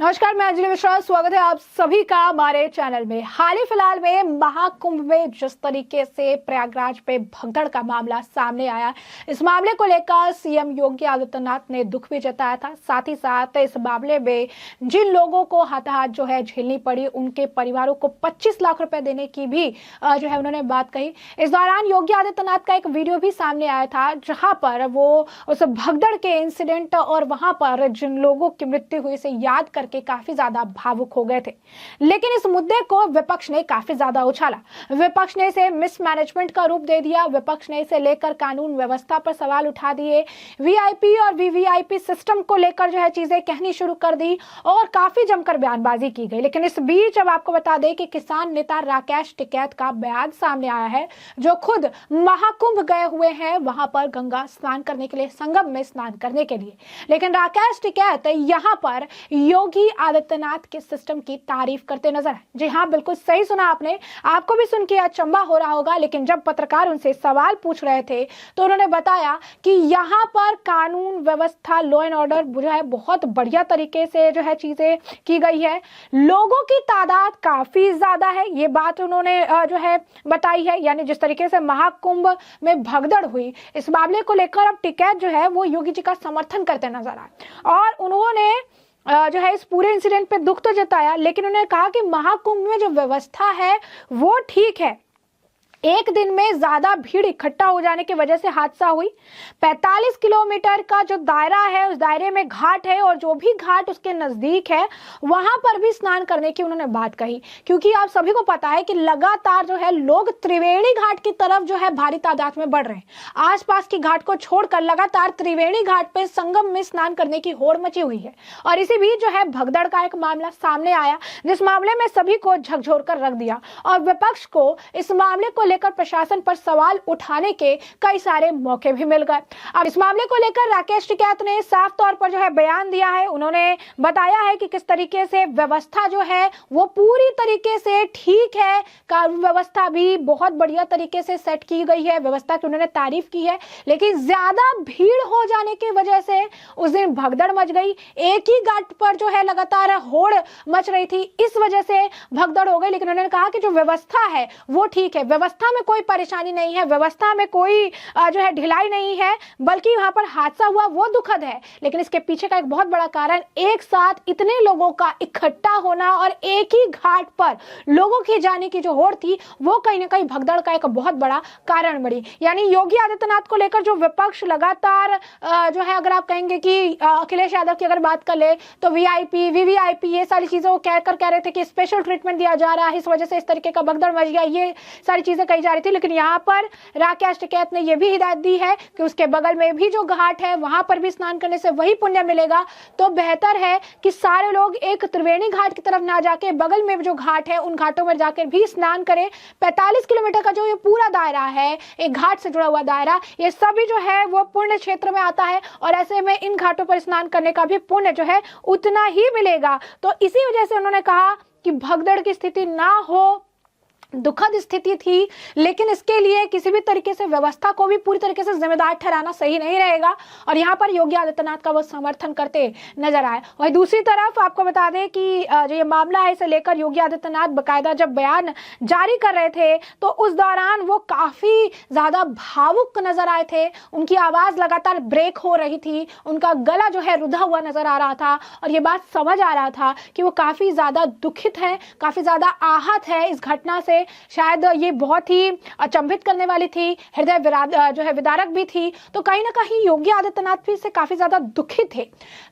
नमस्कार, मैं अंजलि मिश्रा। स्वागत है आप सभी का हमारे चैनल में। हाल ही फिलहाल में महाकुंभ में जिस तरीके से प्रयागराज पे भगदड़ का मामला सामने आया, इस मामले को लेकर सीएम योगी आदित्यनाथ ने दुख भी जताया था। साथ ही साथ इस मामले में जिन लोगों को हताहत जो है झेलनी पड़ी, उनके परिवारों को 25 लाख रुपए देने की भी जो है उन्होंने बात कही। इस दौरान योगी आदित्यनाथ का एक वीडियो भी सामने आया था, जहां पर वो उस भगदड़ के इंसिडेंट और वहां पर जिन लोगों की मृत्यु हुई से याद करके काफी ज्यादा भावुक हो गए थे। लेकिन इस मुद्दे को विपक्ष ने काफी ज्यादा उछाला। विपक्ष ने इसे मिसमैनेजमेंट का रूप दे दिया। विपक्ष ने इसे लेकर कानून व्यवस्था पर सवाल उठा दिए। वीआईपी और वीवीआईपी सिस्टम को लेकर जो है चीजें कहनी शुरू कर दी और काफी जमकर बयानबाजी की गई। लेकिन इस बीच अब आपको बता दें कि किसान नेता राकेश टिकैत का बयान सामने आया है, जो खुद महाकुंभ गए हुए हैं वहां पर गंगा स्नान करने के लिए, संगम में स्नान करने के लिए। लेकिन राकेश टिकैत यहां पर योगी आदित्यनाथ के सिस्टम की तारीफ करते नजर आए। जी हाँ, बिल्कुल सही सुना आपने। आपको भी सुन के अचंभा हो रहा होगा, लेकिन जब पत्रकार उनसे सवाल पूछ रहे थे तो उन्होंने बताया कि यहाँ पर कानून व्यवस्था, लॉ एंड ऑर्डर जो है बहुत बढ़िया तरीके से जो है चीजें की गई है। लोगों की तादाद काफी ज्यादा है, ये बात उन्होंने जो है बताई है। यानी जिस तरीके से महाकुंभ में भगदड़ हुई, इस मामले को लेकर अब टिकैत जो है वो योगी जी का समर्थन करते नजर आए और उन्होंने जो है इस पूरे इंसिडेंट पे दुख तो जताया, लेकिन उन्होंने कहा कि महाकुंभ में जो व्यवस्था है वो ठीक है। एक दिन में ज्यादा भीड़ इकट्ठा हो जाने की वजह से हादसा हुई। 45 किलोमीटर का जो दायरा है, उस दायरे में घाट है और जो भी घाट उसके नजदीक है वहां पर भी स्नान करने की उन्होंने बात कही। क्योंकि आप सभी को पता है कि लगातार जो है लोग त्रिवेणी घाट की तरफ जो है भारी तादाद में बढ़ रहे हैं। आसपास की घाट को छोड़कर लगातार त्रिवेणी घाट पे संगम में स्नान करने की होड़ मची हुई है। और इसी बीच जो है भगदड़ का एक मामला सामने आया, जिस मामले में सभी को झकझोर कर रख दिया और विपक्ष को इस मामले को लेकर प्रशासन पर सवाल उठाने के कई सारे मौके भी मिल गए। अब इस मामले को लेकर राकेश टिकैत ने साफ तौर पर जो है बयान दिया है। उन्होंने बताया है कि किस तरीके से व्यवस्था जो है वो पूरी तरीके से ठीक है। कानून व्यवस्था भी बहुत बढ़िया तरीके से सेट की गई है, व्यवस्था की उन्होंने तारीफ की है। लेकिन ज्यादा भीड़ हो जाने की वजह से उस दिन भगदड़ मच गई। एक ही घाट पर जो है लगातार होड़ मच रही थी, इस वजह से भगदड़ हो गई। लेकिन उन्होंने कहा कि जो व्यवस्था है वो ठीक है, व्यवस्था में कोई परेशानी नहीं है, व्यवस्था में कोई जो है ढिलाई नहीं है, बल्कि वहां पर हादसा हुआ वो दुखद है। लेकिन इसके पीछे का एक बहुत बड़ा कारण एक साथ इतने लोगों का इकट्ठा होना और एक ही घाट पर लोगों के जाने की जो होड़ थी वो कहीं ना कहीं भगदड़ का एक बहुत बड़ा कारण बनी। यानी योगी आदित्यनाथ को लेकर जो विपक्ष लगातार जो है, अगर आप कहेंगे कि अखिलेश यादव की अगर बात कर ले तो वीआईपी वीवीआईपी ये सारी चीजों को कह रहे थे कि स्पेशल ट्रीटमेंट दिया जा रहा है, इस वजह से इस तरीके का भगदड़ मच गया, ये सारी चीजें कही जा रही थी। लेकिन यहाँ पर राकेश टिकैत ने यह भी हिदायत दी है कि उसके बगल में भी जो घाट है वहां पर भी स्नान करने से वही पुण्य मिलेगा। तो बेहतर है कि सारे लोग एक त्रिवेणी घाट की तरफ ना जाके बगल में जो घाट है उन घाटों में जाकर भी स्नान करें। 45 किलोमीटर का जो ये पूरा दायरा है, एक घाट से जुड़ा हुआ दायरा, ये सभी जो है वो पुण्य क्षेत्र में आता है और ऐसे में इन घाटों पर स्नान करने का भी पुण्य जो है उतना ही मिलेगा। तो इसी वजह से उन्होंने कहा कि भगदड़ की स्थिति ना हो, दुखद स्थिति थी, लेकिन इसके लिए किसी भी तरीके से व्यवस्था को भी पूरी तरीके से जिम्मेदार ठहराना सही नहीं रहेगा। और यहाँ पर योगी आदित्यनाथ का वो समर्थन करते नजर आए। वही दूसरी तरफ आपको बता दें कि जो ये मामला है इसे लेकर योगी आदित्यनाथ बकायदा जब बयान जारी कर रहे थे तो उस दौरान वो काफी ज्यादा भावुक नजर आए थे। उनकी आवाज लगातार ब्रेक हो रही थी, उनका गला जो है रुधा हुआ नजर आ रहा था और ये बात समझ आ रहा था कि वो काफी ज्यादा दुखित है, काफी ज्यादा आहत है इस घटना से। शायद ये बहुत ही अचंभित करने वाली थी, हृदय जो है विदारक भी थी। तो कहीं ना कहीं योगी आदित्यनाथ भी इससे काफी ज्यादा दुखित थे।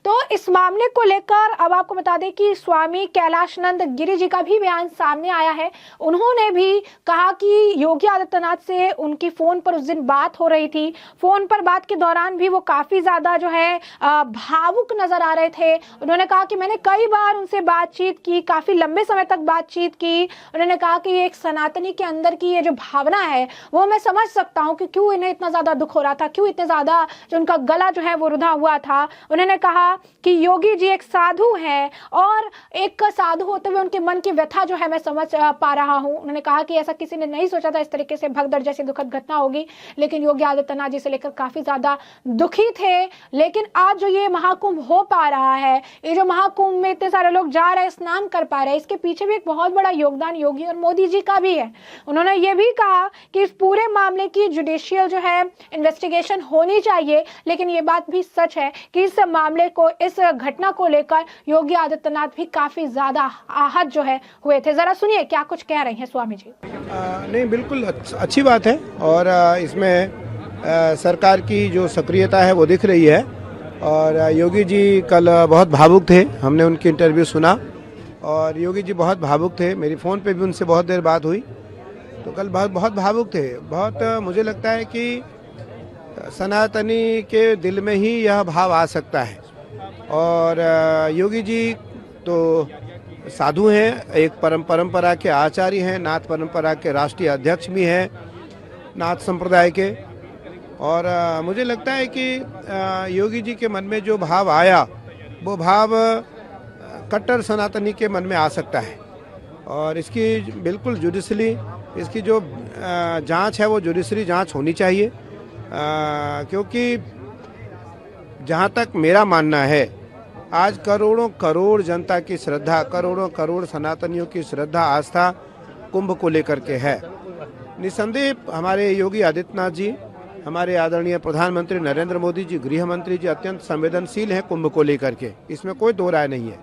तो इस मामले को लेकर अब आपको बता दें कि स्वामी कैलाशनंद गिरी जी का भी बयान सामने आया है। उन्होंने भी कहा कि योगी आदित्यनाथ से उनकी फोन पर उस दिन बात हो रही थी। फोन पर बात के दौरान भी वो काफी ज्यादा जो है भावुक नजर आ रहे थे। उन्होंने कहा कि मैंने कई बार उनसे बातचीत की, काफी लंबे समय तक बातचीत की। उन्होंने कहा कि एक एक सनातनी के अंदर की ये जो भावना है वो मैं समझ सकता हूँ कि क्यों इन्हें इतना ज्यादा दुख हो रहा था, क्यों इतने ज्यादा जो उनका गला जो है वो रुधा हुआ था। उन्होंने कहा कि योगी जी एक साधु हैं और एक साधु होते हुए उनके मन की व्यथा जो है मैं समझ पा रहा हूँ। उन्होंने कहा कि ऐसा किसी ने नहीं सोचा था इस तरीके से भगदड़ जैसी दुखद घटना होगी, लेकिन योगी आदित्यनाथ जी से लेकर काफी ज्यादा दुखी थे। लेकिन आज जो ये महाकुंभ हो पा रहा है, ये जो महाकुंभ में इतने सारे लोग जा रहे हैं, स्नान कर पा रहे हैं, इसके पीछे भी एक बहुत बड़ा योगदान योगी और मोदी जी का भी है। उन्होंने ये भी कहा कि इस पूरे मामले की जुडिशियल जो है इन्वेस्टिगेशन होनी चाहिए, लेकिन ये बात भी सच है कि इस मामले को, इस घटना को लेकर योगी आदित्यनाथ भी काफी ज्यादा आहत जो है हुए थे। जरा सुनिए क्या कुछ कह रहे हैं स्वामी जी। नहीं, बिल्कुल अच्छी बात है और इसमें सरकार की जो सक्रियता है वो दिख रही है। और योगी जी कल बहुत भावुक थे, हमने उनकी इंटरव्यू सुना और योगी जी बहुत भावुक थे। मेरी फ़ोन पे भी उनसे बहुत देर बात हुई, तो कल बहुत भावुक थे। बहुत मुझे लगता है कि सनातनी के दिल में ही यह भाव आ सकता है। और योगी जी तो साधु हैं, एक परंपरा के आचार्य हैं, नाथ परंपरा के राष्ट्रीय अध्यक्ष भी हैं नाथ संप्रदाय के। और मुझे लगता है कि योगी जी के मन में जो भाव आया वो भाव कट्टर सनातनी के मन में आ सकता है। और इसकी बिल्कुल जुडिशली इसकी जो जांच है वो जुडिशरी जांच होनी चाहिए, क्योंकि जहां तक मेरा मानना है आज करोड़ों करोड़ जनता की श्रद्धा, करोड़ों करोड़ सनातनियों की श्रद्धा आस्था कुंभ को लेकर के है। निसंदेह हमारे योगी आदित्यनाथ जी, हमारे आदरणीय प्रधानमंत्री नरेंद्र मोदी जी, गृह मंत्री जी अत्यंत संवेदनशील हैं कुंभ को लेकर के, इसमें कोई दो राय नहीं है।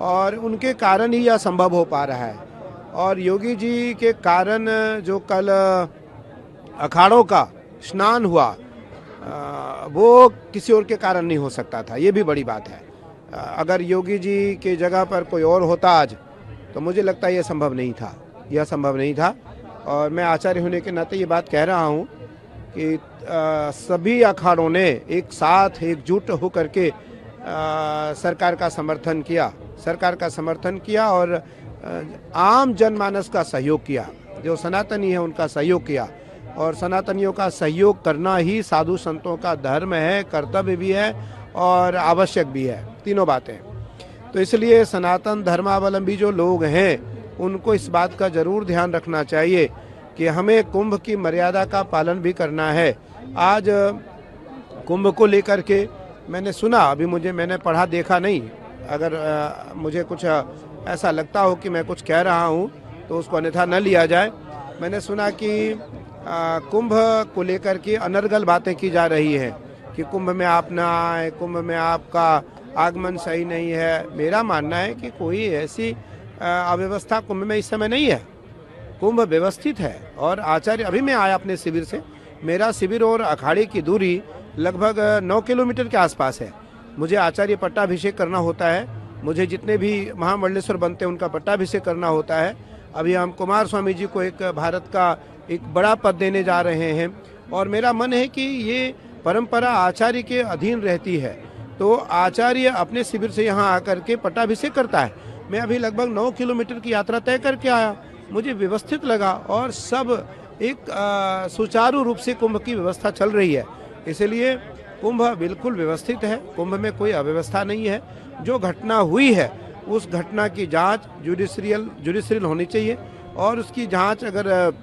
और उनके कारण ही यह संभव हो पा रहा है। और योगी जी के कारण जो कल अखाड़ों का स्नान हुआ वो किसी और के कारण नहीं हो सकता था, ये भी बड़ी बात है। अगर योगी जी के जगह पर कोई और होता आज, तो मुझे लगता है यह संभव नहीं था, यह संभव नहीं था। और मैं आचार्य होने के नाते ये बात कह रहा हूँ कि सभी अखाड़ों ने एक साथ एकजुट होकर के सरकार का समर्थन किया और आम जनमानस का सहयोग किया, जो सनातनी है उनका सहयोग किया। और सनातनियों का सहयोग करना ही साधु संतों का धर्म है, कर्तव्य भी है और आवश्यक भी है, तीनों बातें। तो इसलिए सनातन धर्मावलंबी जो लोग हैं उनको इस बात का जरूर ध्यान रखना चाहिए कि हमें कुंभ की मर्यादा का पालन भी करना है। आज कुंभ को लेकर के मैंने सुना, अभी मैंने पढ़ा देखा नहीं, अगर मुझे कुछ ऐसा लगता हो कि मैं कुछ कह रहा हूँ तो उसको अन्यथा न लिया जाए। मैंने सुना कि कुंभ को लेकर के अनर्गल बातें की जा रही हैं कि कुंभ में आप ना आए, कुंभ में आपका आगमन सही नहीं है। मेरा मानना है कि कोई ऐसी अव्यवस्था कुंभ में इस समय नहीं है, कुंभ व्यवस्थित है। और आचार्य, अभी मैं आया अपने शिविर से, मेरा शिविर और अखाड़े की दूरी लगभग 9 किलोमीटर के आसपास है। मुझे आचार्य पट्टाभिषेक करना होता है, मुझे जितने भी महामंडलेश्वर बनते हैं उनका पट्टाभिषेक करना होता है। अभी हम कुमार स्वामी जी को एक भारत का एक बड़ा पद देने जा रहे हैं और मेरा मन है कि ये परंपरा आचार्य के अधीन रहती है, तो आचार्य अपने शिविर से यहाँ आकर के पट्टाभिषेक करता है। मैं अभी लगभग 9 किलोमीटर की यात्रा तय करके आया, मुझे व्यवस्थित लगा और सब एक सुचारू रूप से कुंभ की व्यवस्था चल रही है। इसलिए कुंभ बिल्कुल व्यवस्थित है, कुंभ में कोई अव्यवस्था नहीं है। जो घटना हुई है उस घटना की जांच जुडिशियल होनी चाहिए और उसकी जांच अगर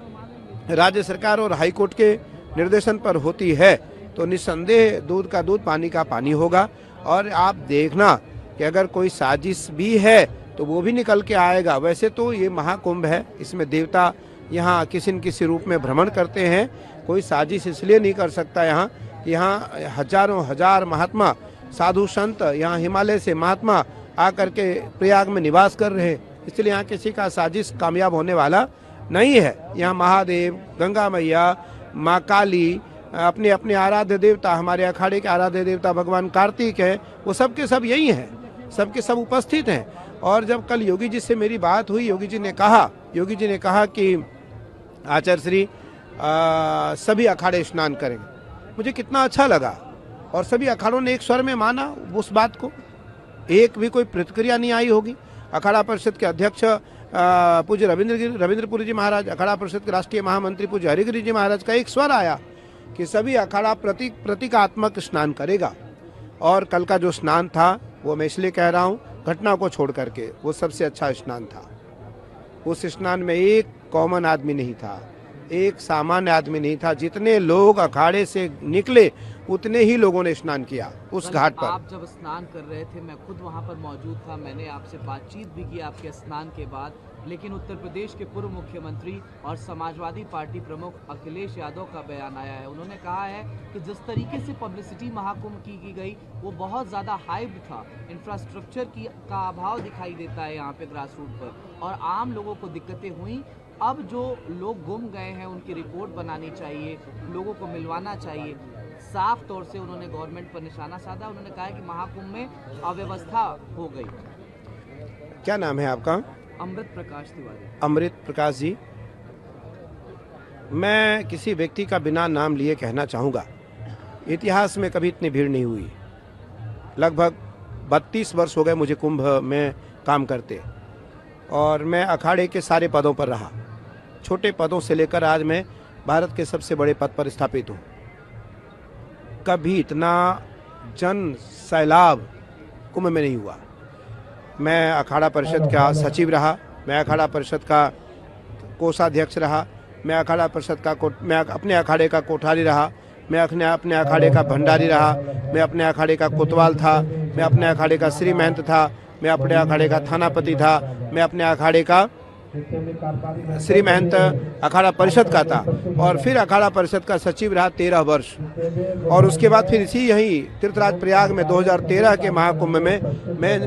राज्य सरकार और हाई कोर्ट के निर्देशन पर होती है तो निस्संदेह दूध का दूध पानी का पानी होगा। और आप देखना कि अगर कोई साजिश भी है तो वो भी निकल के आएगा। वैसे तो ये महाकुंभ है, इसमें देवता यहाँ किसी न किसी रूप में भ्रमण करते हैं, कोई साजिश इसलिए नहीं कर सकता यहाँ कि यहाँ हजारों हजार महात्मा साधु संत, यहाँ हिमालय से महात्मा आकर के प्रयाग में निवास कर रहे हैं, इसलिए यहाँ किसी का साजिश कामयाब होने वाला नहीं है। यहाँ महादेव, गंगा मैया, माँ काली, अपने अपने आराध्य देवता, हमारे अखाड़े के आराध्य देवता भगवान कार्तिक है, वो सब के सब यही हैं, सबके सब उपस्थित हैं। और जब कल योगी जी से मेरी बात हुई, योगी जी ने कहा कि आचार्य श्री सभी अखाड़े स्नान करेंगे। मुझे कितना अच्छा लगा और सभी अखाड़ों ने एक स्वर में माना उस बात को, एक भी कोई प्रतिक्रिया नहीं आई होगी। अखाड़ा परिषद के अध्यक्ष पूज्य रविंद्रपुरी जी महाराज, अखाड़ा परिषद के राष्ट्रीय महामंत्री पूज्य हरिगिरी जी महाराज का एक स्वर आया कि सभी अखाड़ा प्रतीकात्मक स्नान करेगा। और कल का जो स्नान था वो मैं इसलिए कह रहा हूँ, घटना को छोड़ करके वो सबसे अच्छा स्नान था। उस स्नान में एक कॉमन आदमी नहीं था, एक सामान्य आदमी नहीं था। जितने लोग अखाड़े से निकले उतने ही लोगों ने स्नान किया उस घाट पर। आप जब स्नान कर रहे थे, मैं खुद वहां पर मौजूद था, मैंने आपसे बातचीत भी की आपके स्नान के बाद। लेकिन उत्तर प्रदेश के पूर्व मुख्यमंत्री और समाजवादी पार्टी प्रमुख अखिलेश यादव का बयान आया है। उन्होंने कहा है कि जिस तरीके से पब्लिसिटी महाकुंभ की गई वो बहुत ज़्यादा हाइप था, इंफ्रास्ट्रक्चर का अभाव दिखाई देता है यहाँ पे ग्रास रूट पर, और आम लोगों को दिक्कतें हुई। अब जो लोग गुम गए हैं उनकी रिपोर्ट बनानी चाहिए, लोगों को मिलवाना चाहिए। साफ तौर से उन्होंने गवर्नमेंट पर निशाना साधा। उन्होंने कहा कि महाकुंभ में अव्यवस्था हो गई। क्या नाम है आपका? अमृत प्रकाश तिवारी। अमृत प्रकाश जी, मैं किसी व्यक्ति का बिना नाम लिए कहना चाहूँगा, इतिहास में कभी इतनी भीड़ नहीं हुई। लगभग 32 वर्ष हो गए मुझे कुंभ में काम करते, और मैं अखाड़े के सारे पदों पर रहा, छोटे पदों से लेकर आज मैं भारत के सबसे बड़े पद पर स्थापित हूँ। कभी इतना जन सैलाब कुंभ में नहीं हुआ। मैं अखाड़ा परिषद का सचिव रहा, मैं अखाड़ा परिषद का कोषाध्यक्ष रहा, मैं अखाड़ा परिषद का मैं अपने अखाड़े का कोठारी रहा, मैं अपने अखाड़े का भंडारी रहा, मैं अपने अखाड़े का कोतवाल था, मैं अपने अखाड़े का श्री महंत था, मैं अपने अखाड़े का थानापति था, मैं अपने अखाड़े का श्री महंत अखाड़ा परिषद का था, और फिर अखाड़ा परिषद का सचिव रहा 13 वर्ष। और उसके बाद फिर यहीं तीर्थराज प्रयाग में 2013 के महाकुंभ में मैं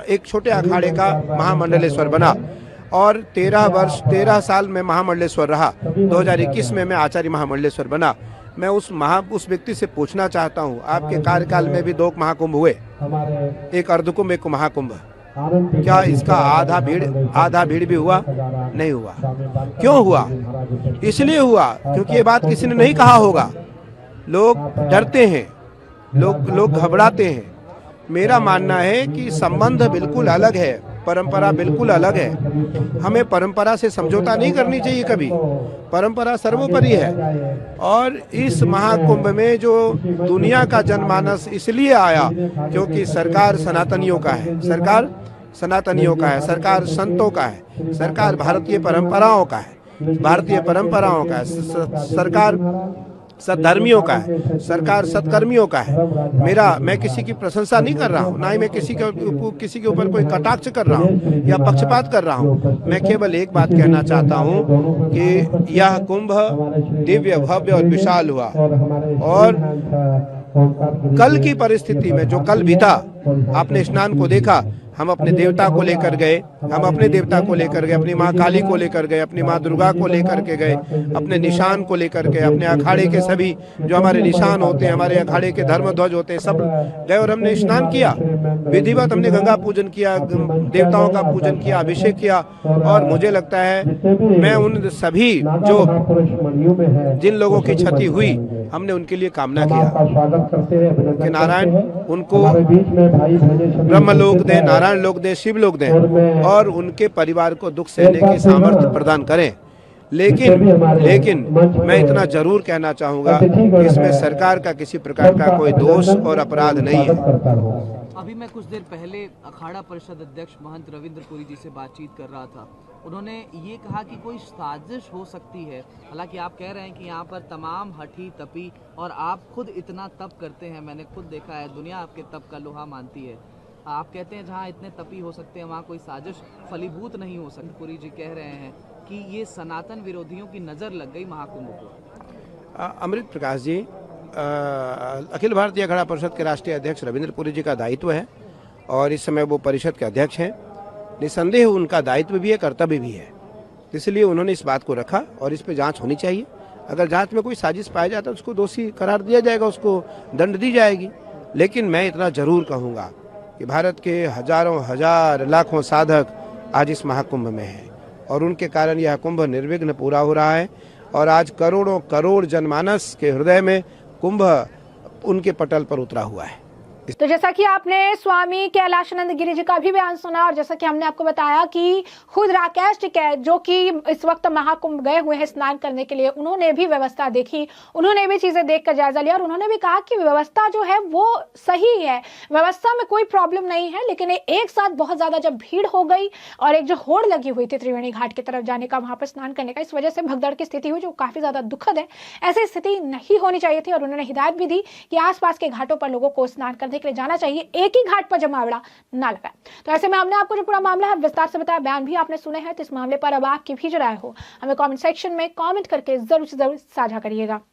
एक छोटे अखाड़े का महामंडलेश्वर बना, और 13 साल में महामंडलेश्वर रहा। 2021 में मैं आचार्य महामंडलेश्वर बना। मैं उस व्यक्ति से पूछना चाहता हूँ, आपके कार्यकाल में भी 2 महाकुंभ हुए, एक अर्धकुंभ एक महाकुंभ, क्या इसका आधा भीड़ भी हुआ? नहीं हुआ। क्यों हुआ? इसलिए हुआ क्योंकि ये बात किसी ने नहीं कहा होगा। लोग डरते हैं, लोग घबराते हैं। मेरा मानना है कि संबंध बिल्कुल अलग है, परंपरा बिल्कुल अलग है। हमें परंपरा से समझौता नहीं करनी चाहिए कभी। परंपरा सर्वोपरि है। और इस महाकुंभ में जो दुनिया का जनमानस इसलिए आया क्योंकि सरकार सनातनियों का है, सरकार सनातनियों का है, सरकार संतों का है, सरकार भारतीय परंपराओं का है, भारतीय परंपराओं का है, सरकार सद्धर्मियों का है, सरकार सत्कर्मियों का है। मैं किसी की प्रशंसा नहीं कर रहा हूँ, ना ही मैं किसी के ऊपर कोई कटाक्ष कर रहा हूँ या पक्षपात कर रहा हूँ। मैं केवल एक बात कहना चाहता हूँ कि यह कुंभ दिव्य, भव्य और विशाल हुआ। और कल की परिस्थिति में जो कल बीता, आपने स्नान को देखा, हम अपने देवता को लेकर गए, अपनी माँ काली को लेकर गए, अपनी माँ दुर्गा को लेकर के गए, अपने निशान को लेकर के, अपने अखाड़े के सभी जो हमारे निशान होते हैं, हमारे अखाड़े के धर्म ध्वज होते हैं, सब गए और हमने स्नान किया। विधिवत हमने गंगा पूजन किया, देवताओं का पूजन किया, अभिषेक किया। और मुझे लगता है मैं उन सभी जिन लोगों की क्षति हुई, हमने उनके लिए कामना किया कि नारायण उनको ब्रह्मलोक दे, नारायण लोक दे, शिव लोक दे, और उनके परिवार को दुख सहने की सामर्थ्य प्रदान करें। लेकिन मैं इतना जरूर कहना चाहूँगा कि इसमें सरकार का किसी प्रकार का कोई दोष और अपराध नहीं है। अभी मैं कुछ देर पहले अखाड़ा परिषद अध्यक्ष महंत रविंद्रपुरी जी से बातचीत कर रहा था। उन्होंने ये कहा कि कोई साजिश हो सकती है। हालांकि आप कह रहे हैं कि यहाँ पर तमाम हठी तपी, और आप खुद इतना तप करते हैं, मैंने खुद देखा है, दुनिया आपके तप का लोहा मानती है। आप कहते हैं जहाँ इतने तपी हो सकते हैं वहाँ कोई साजिश फलीभूत नहीं हो सकती। पुरी जी कह रहे हैं कि ये सनातन विरोधियों की नज़र लग गई महाकुंभ को। अमृत प्रकाश जी, अखिल भारतीय अखाड़ा परिषद के राष्ट्रीय अध्यक्ष रविंद्रपुरी जी का दायित्व है, और इस समय वो परिषद के अध्यक्ष हैं। निसंदेह उनका दायित्व भी है, कर्तव्य भी है, इसलिए उन्होंने इस बात को रखा, और इस पर जांच होनी चाहिए। अगर जांच में कोई साजिश पाया जाता है उसको दोषी करार दिया जाएगा, उसको दंड दी जाएगी। लेकिन मैं इतना जरूर कहूँगा कि भारत के हजारों हजार लाखों साधक आज इस महाकुंभ में हैं, और उनके कारण यह कुंभ निर्विघ्न पूरा हो रहा है। और आज करोड़ों करोड़ जनमानस के हृदय में कुंभ उनके पटल पर उतरा हुआ है। तो जैसा कि आपने स्वामी कैलाशानंद गिरी जी का भी बयान सुना और जैसा कि हमने आपको बताया कि खुद राकेश टिकैत जो कि इस वक्त महाकुंभ गए हुए हैं स्नान करने के लिए, उन्होंने भी व्यवस्था देखी, उन्होंने भी चीजें देखकर जायजा लिया और उन्होंने भी कहा कि व्यवस्था जो है वो सही है, व्यवस्था में कोई प्रॉब्लम नहीं है। लेकिन एक साथ बहुत ज्यादा जब भीड़ हो गई और एक जो होड़ लगी हुई थी त्रिवेणी घाट की तरफ जाने का, वहां पर स्नान करने का, इस वजह से भगदड़ की स्थिति हुई जो काफी ज्यादा दुखद है। ऐसी स्थिति नहीं होनी चाहिए थी और उन्होंने हिदायत भी दी कि आसपास के घाटों पर लोगों को स्नान करने के लिए जाना चाहिए, एक ही घाट पर जमावड़ा ना लगाए। तो ऐसे में हमने आपको जो पूरा मामला है विस्तार से बताया, बयान भी आपने सुने हैं। तो इस मामले पर अब आपकी भी जो राय हो हमें कमेंट सेक्शन में कमेंट करके जरूर से जरूर साझा करिएगा।